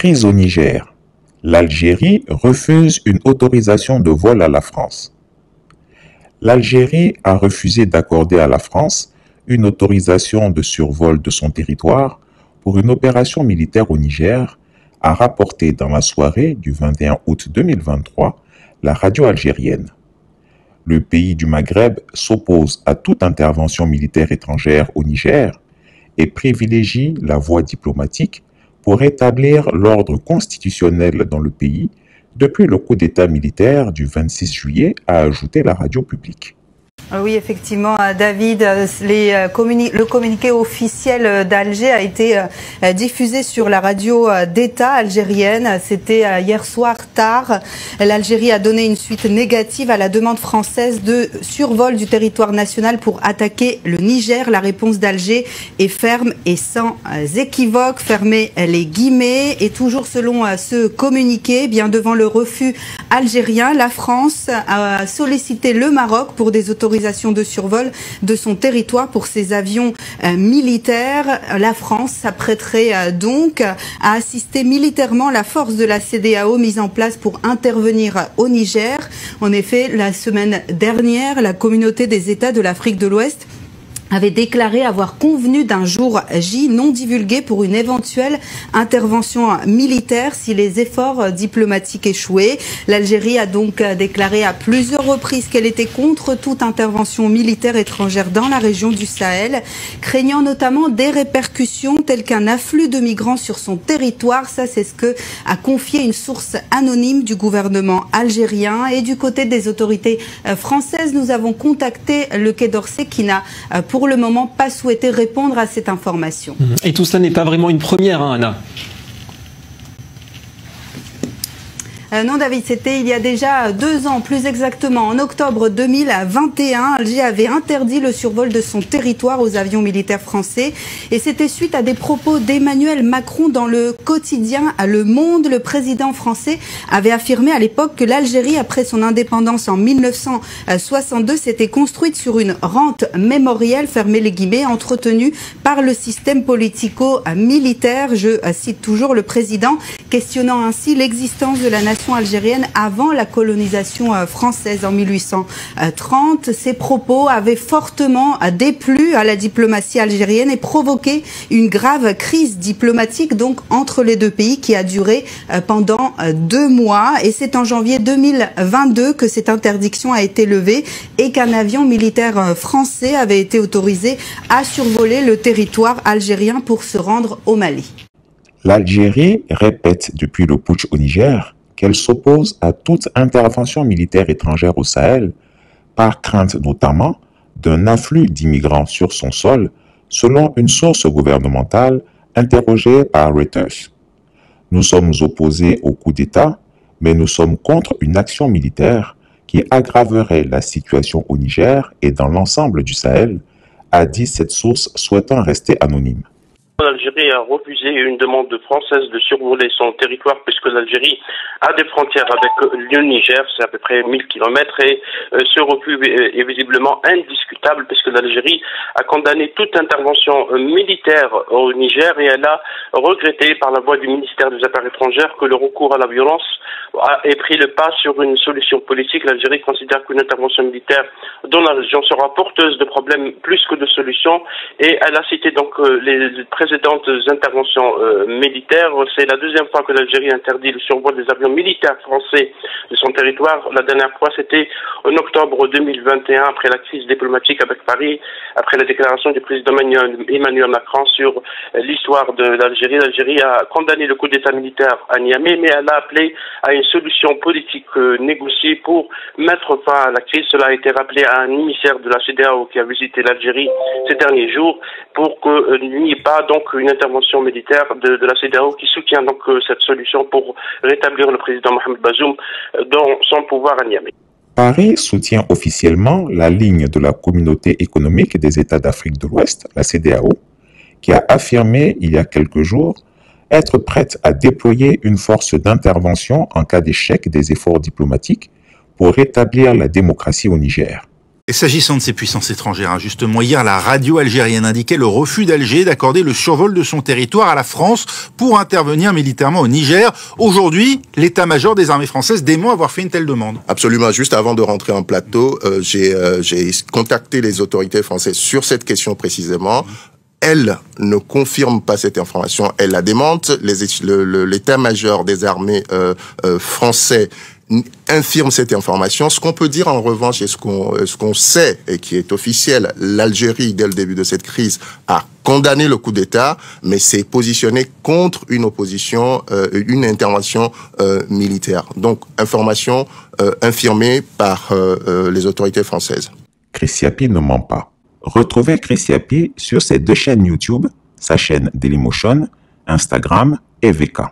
Crise au Niger. L'Algérie refuse une autorisation de vol à la France. L'Algérie a refusé d'accorder à la France une autorisation de survol de son territoire pour une opération militaire au Niger, a rapporté dans la soirée du 21 août 2023 la radio algérienne. Le pays du Maghreb s'oppose à toute intervention militaire étrangère au Niger et privilégie la voie diplomatique pour rétablir l'ordre constitutionnel dans le pays depuis le coup d'État militaire du 26 juillet, a ajouté la radio publique. Oui, effectivement, David, le communiqué officiel d'Alger a été diffusé sur la radio d'État algérienne. C'était hier soir tard. L'Algérie a donné une suite négative à la demande française de survol du territoire national pour attaquer le Niger. La réponse d'Alger est ferme et sans équivoque. Fermez les guillemets. Et toujours selon ce communiqué, bien devant le refus algérien, la France a sollicité le Maroc pour des autorisations de survol de son territoire pour ses avions militaires. La France s'apprêterait donc à assister militairement la force de la CEDEAO mise en place pour intervenir au Niger. En effet, la semaine dernière, la communauté des États de l'Afrique de l'Ouest avait déclaré avoir convenu d'un jour J non divulgué pour une éventuelle intervention militaire si les efforts diplomatiques échouaient. L'Algérie a donc déclaré à plusieurs reprises qu'elle était contre toute intervention militaire étrangère dans la région du Sahel, craignant notamment des répercussions telles qu'un afflux de migrants sur son territoire. Ça, c'est ce que a confié une source anonyme du gouvernement algérien. Et du côté des autorités françaises, nous avons contacté le Quai d'Orsay qui n'a pour le moment pas souhaité répondre à cette information. Et tout cela n'est pas vraiment une première, hein, Anna? Non, David, c'était il y a déjà 2 ans, plus exactement. En octobre 2021, Alger avait interdit le survol de son territoire aux avions militaires français. Et c'était suite à des propos d'Emmanuel Macron dans le quotidien Le Monde. Le président français avait affirmé à l'époque que l'Algérie, après son indépendance en 1962, s'était construite sur une rente mémorielle, fermez les guillemets, entretenue par le système politico-militaire. Je cite toujours le président, questionnant ainsi l'existence de la nation algérienne avant la colonisation française en 1830. Ces propos avaient fortement déplu à la diplomatie algérienne et provoqué une grave crise diplomatique donc entre les deux pays qui a duré pendant 2 mois. Et c'est en janvier 2022 que cette interdiction a été levée et qu'un avion militaire français avait été autorisé à survoler le territoire algérien pour se rendre au Mali. L'Algérie répète depuis le putsch au Niger qu'elle s'oppose à toute intervention militaire étrangère au Sahel, par crainte notamment d'un afflux d'immigrants sur son sol, selon une source gouvernementale interrogée par Reuters. Nous sommes opposés au coup d'État, mais nous sommes contre une action militaire qui aggraverait la situation au Niger et dans l'ensemble du Sahel, a dit cette source souhaitant rester anonyme. L'Algérie a refusé une demande française de survoler son territoire puisque l'Algérie a des frontières avec le Niger, c'est à peu près 1000 km et ce refus est visiblement indiscutable puisque l'Algérie a condamné toute intervention militaire au Niger et elle a regretté par la voix du ministère des Affaires étrangères que le recours à la violence ait pris le pas sur une solution politique. L'Algérie considère qu'une intervention militaire dans la région sera porteuse de problèmes plus que de solutions et elle a cité donc les précédentes interventions militaires. C'est la 2e fois que l'Algérie interdit le survol des avions militaires français de son territoire. La dernière fois, c'était en octobre 2021, après la crise diplomatique avec Paris, après la déclaration du président Emmanuel Macron sur l'histoire de l'Algérie. L'Algérie a condamné le coup d'État militaire à Niamey, mais elle a appelé à une solution politique négociée pour mettre fin à la crise. Cela a été rappelé à un émissaire de la CEDEAO qui a visité l'Algérie ces derniers jours pour qu'il n'y ait pas donc une intervention militaire de la CEDEAO qui soutient donc cette solution pour rétablir le président Mohamed Bazoum dans son pouvoir à Niamey. Paris soutient officiellement la ligne de la Communauté économique des États d'Afrique de l'Ouest, la CEDEAO, qui a affirmé il y a quelques jours être prête à déployer une force d'intervention en cas d'échec des efforts diplomatiques pour rétablir la démocratie au Niger. Et s'agissant de ces puissances étrangères, justement, hier, la radio algérienne indiquait le refus d'Alger d'accorder le survol de son territoire à la France pour intervenir militairement au Niger. Aujourd'hui, l'état-major des armées françaises dément avoir fait une telle demande. Absolument. Juste avant de rentrer en plateau, j'ai contacté les autorités françaises sur cette question précisément. Elle ne confirme pas cette information, elle la démente. L'état-major des armées français infirme cette information. Ce qu'on peut dire en revanche et ce qu'on sait et qui est officiel, l'Algérie dès le début de cette crise a condamné le coup d'État, mais s'est positionné contre une opposition, une intervention militaire. Donc information infirmée par les autorités françaises. Chris Yapi ne ment pas. Retrouvez Chris Yapi sur ses 2 chaînes YouTube, sa chaîne Dailymotion, Instagram et VK.